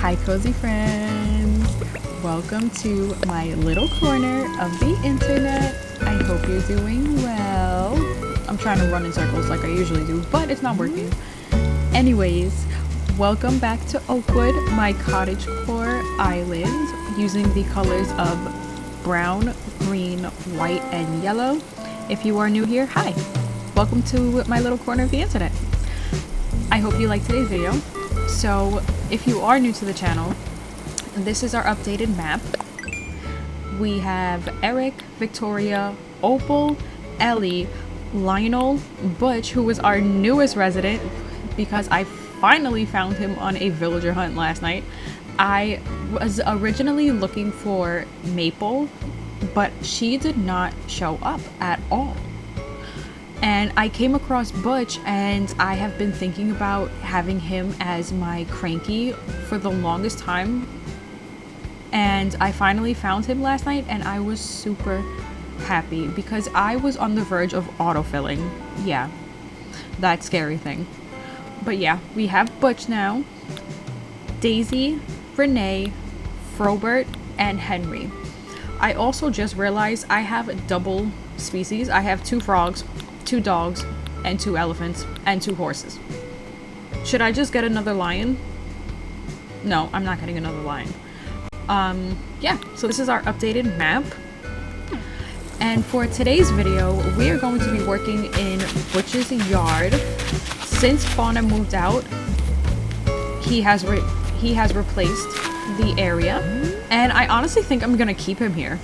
Hi cozy friends, welcome to my little corner of the internet. I hope you're doing well. I'm trying to run in circles like I usually do, but it's not working. Anyways, welcome back to Oakwood, my cottagecore island, using the colors of brown, green, white, and yellow. If you are new here, hi. Welcome to my little corner of the internet. I hope you like today's video. So if you are new to the channel, this is our updated map. We have Eric, Victoria, Opal, Ellie, Lionel, Butch, who was our newest resident because I finally found him on a villager hunt last night. I was originally looking for Maple, but she did not show up at all. And I came across Butch, and I have been thinking about having him as my cranky for the longest time. And I finally found him last night, and I was super happy because I was on the verge of autofilling. Yeah, that scary thing. But yeah, we have Butch now, Daisy, Renee, Frobert, and Henry. I also just realized I have a double species. I have 2 frogs, 2 dogs, and 2 elephants, and 2 horses. Should I just get another lion? No, I'm not getting another lion. Yeah, so this is our updated map. And for today's video, we are going to be working in Butch's yard. Since Fauna moved out, he has replaced the area, and I honestly think I'm gonna keep him here.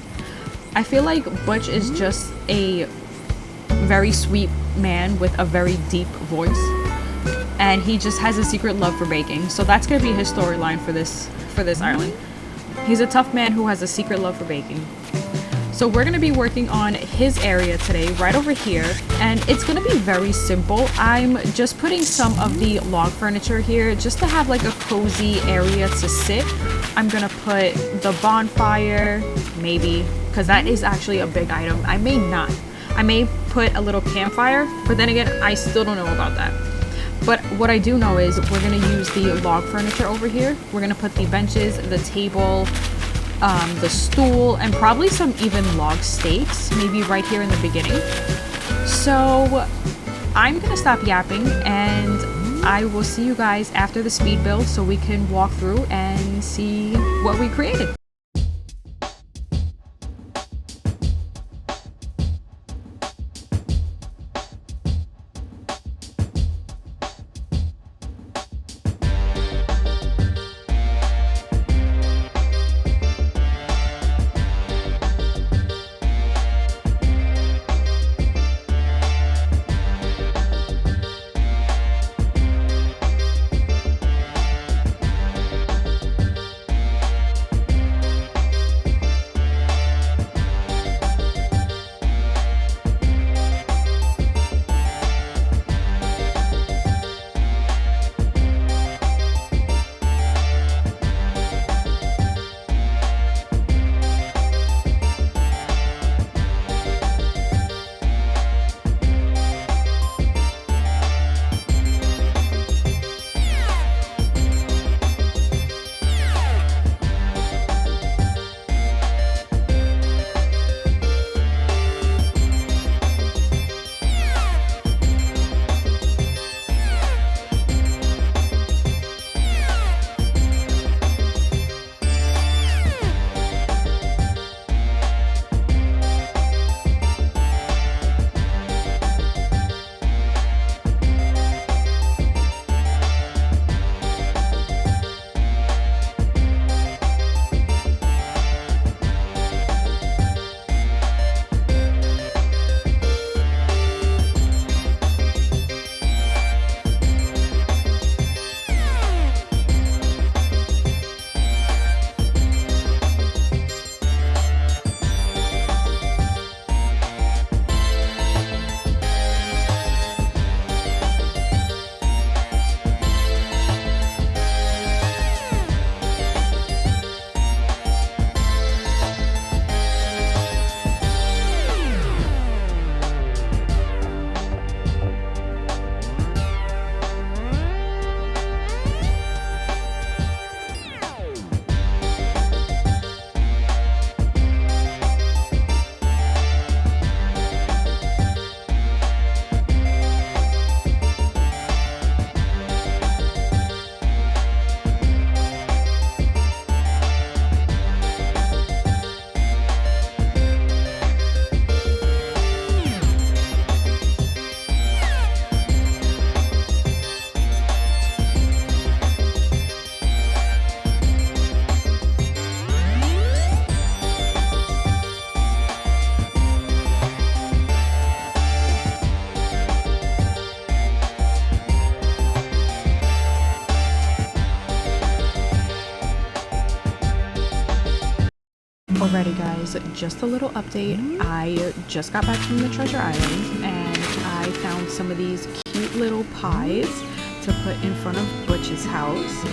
I feel like Butch is just a very sweet man with a very deep voice, and he just has a secret love for baking. So that's gonna be his storyline for this island. He's a tough man who has a secret love for baking. So we're gonna be working on his area today, right over here, and it's gonna be very simple. I'm just putting some of the log furniture here just to have like a cozy area to sit. I'm gonna put the bonfire, maybe, because that is actually a big item. I may put a little campfire, but then again, I still don't know about that. But what I do know is we're gonna use the log furniture over here. We're gonna put the benches, the table, the stool, and probably some even log stakes, maybe right here in the beginning. So I'm gonna stop yapping, and I will see you guys after the speed build so we can walk through and see what we created. Alrighty guys, just a little update. I just got back from the treasure island and I found some of these cute little pies to put in front of Butch's house,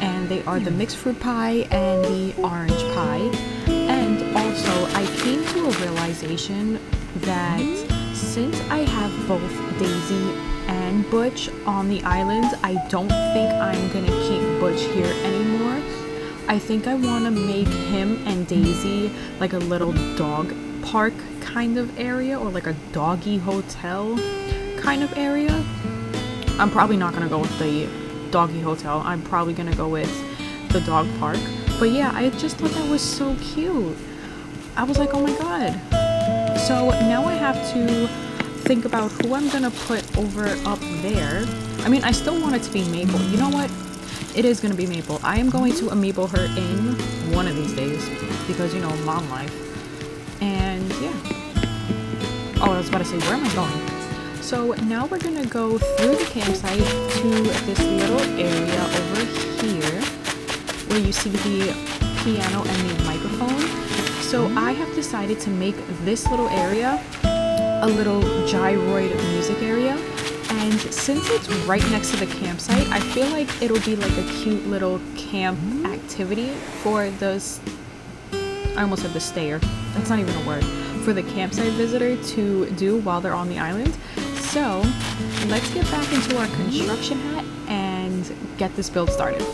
and they are the mixed fruit pie and the orange pie. And also I came to a realization that since I have both Daisy and Butch on the island, I don't think I'm gonna keep Butch here anymore. I think I want to make him and Daisy like a little dog park kind of area, or like a doggy hotel kind of area. I'm probably not going to go with the doggy hotel. I'm probably going to go with the dog park. But yeah, I just thought that was so cute. I was like, oh my god. So now I have to think about who I'm going to put over up there. I mean, I still want it to be Maple. You know what? It is going to be Maple. I am going to amiibo her in one of these days because, you know, mom life. And yeah. Oh, I was about to say, where am I going? So now we're going to go through the campsite to this little area over here where you see the piano and the microphone. So I have decided to make this little area a little gyroid music area. And since it's right next to the campsite, I feel like it'll be like a cute little camp activity for those, I almost said the stayer, that's not even a word, for the campsite visitor to do while they're on the island. So let's get back into our construction hat and get this build started.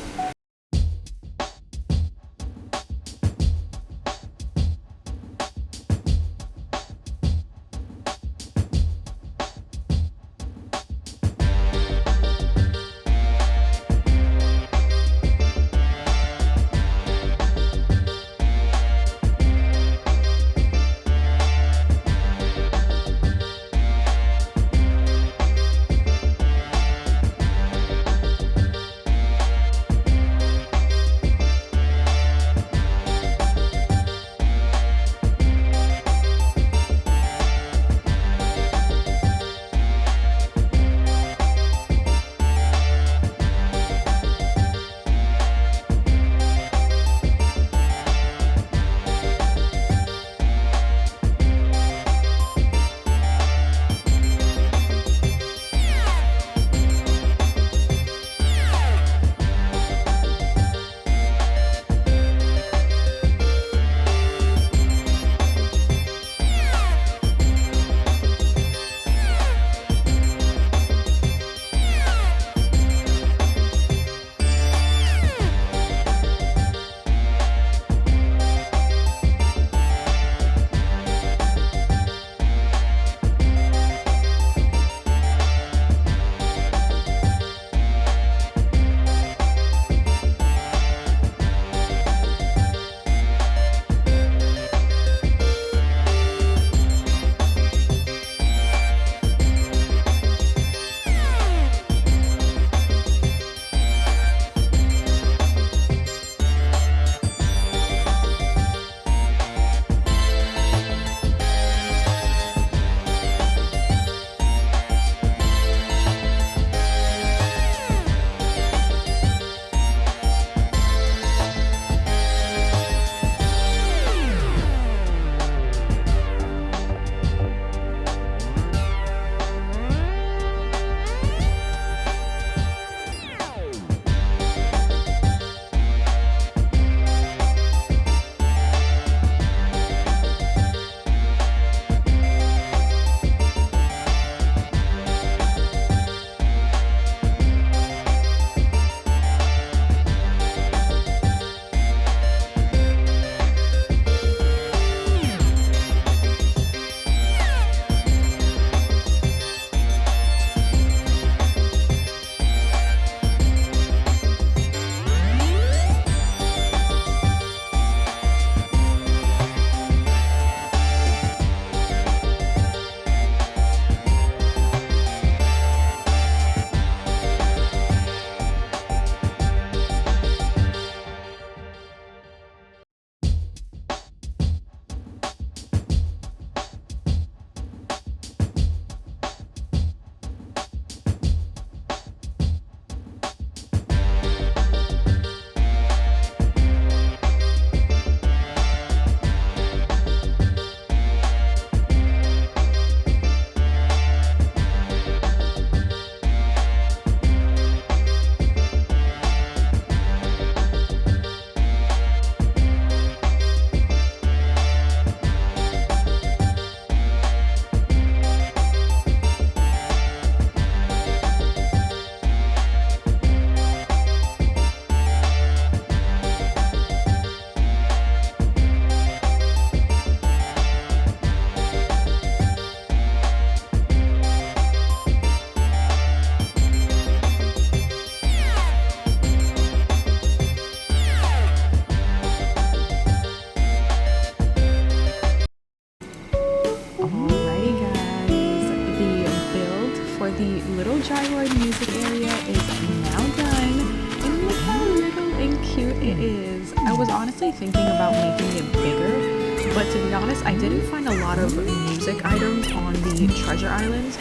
cute it is. I was honestly thinking about making it bigger, but to be honest, I didn't find a lot of music items on the treasure islands.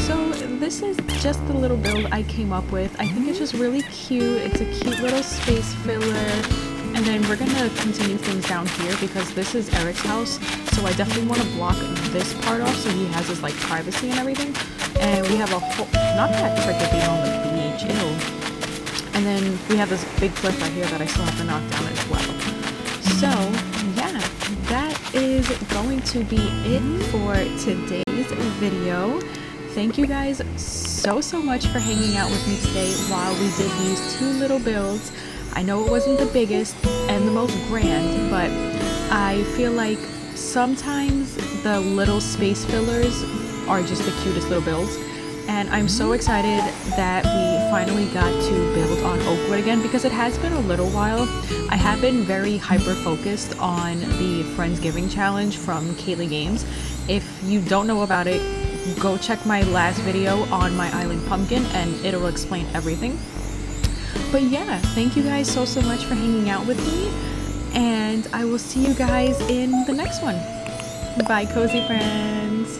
So this is just the little build I came up with. I think it's just really cute. It's a cute little space filler. And then we're gonna continue things down here because this is Eric's house. So I definitely want to block this part off so he has his like privacy and everything. And we have a whole, not that cricket being on the beach, ew. And then we have this big cliff right here that I still have to knock down as well. So yeah, that is going to be it for today's video. Thank you guys so much for hanging out with me today while we did these two little builds. I know it wasn't the biggest and the most grand, but I feel like sometimes the little space fillers are just the cutest little builds. And I'm so excited that we finally got to build on Oakwood again because it has been a little while. I have been very hyper focused on the Friendsgiving challenge from Kaylee Games. If you don't know about it, go check my last video on my island pumpkin and it'll explain everything. But yeah, thank you guys so much for hanging out with me, and I will see you guys in the next one. Bye, cozy friends.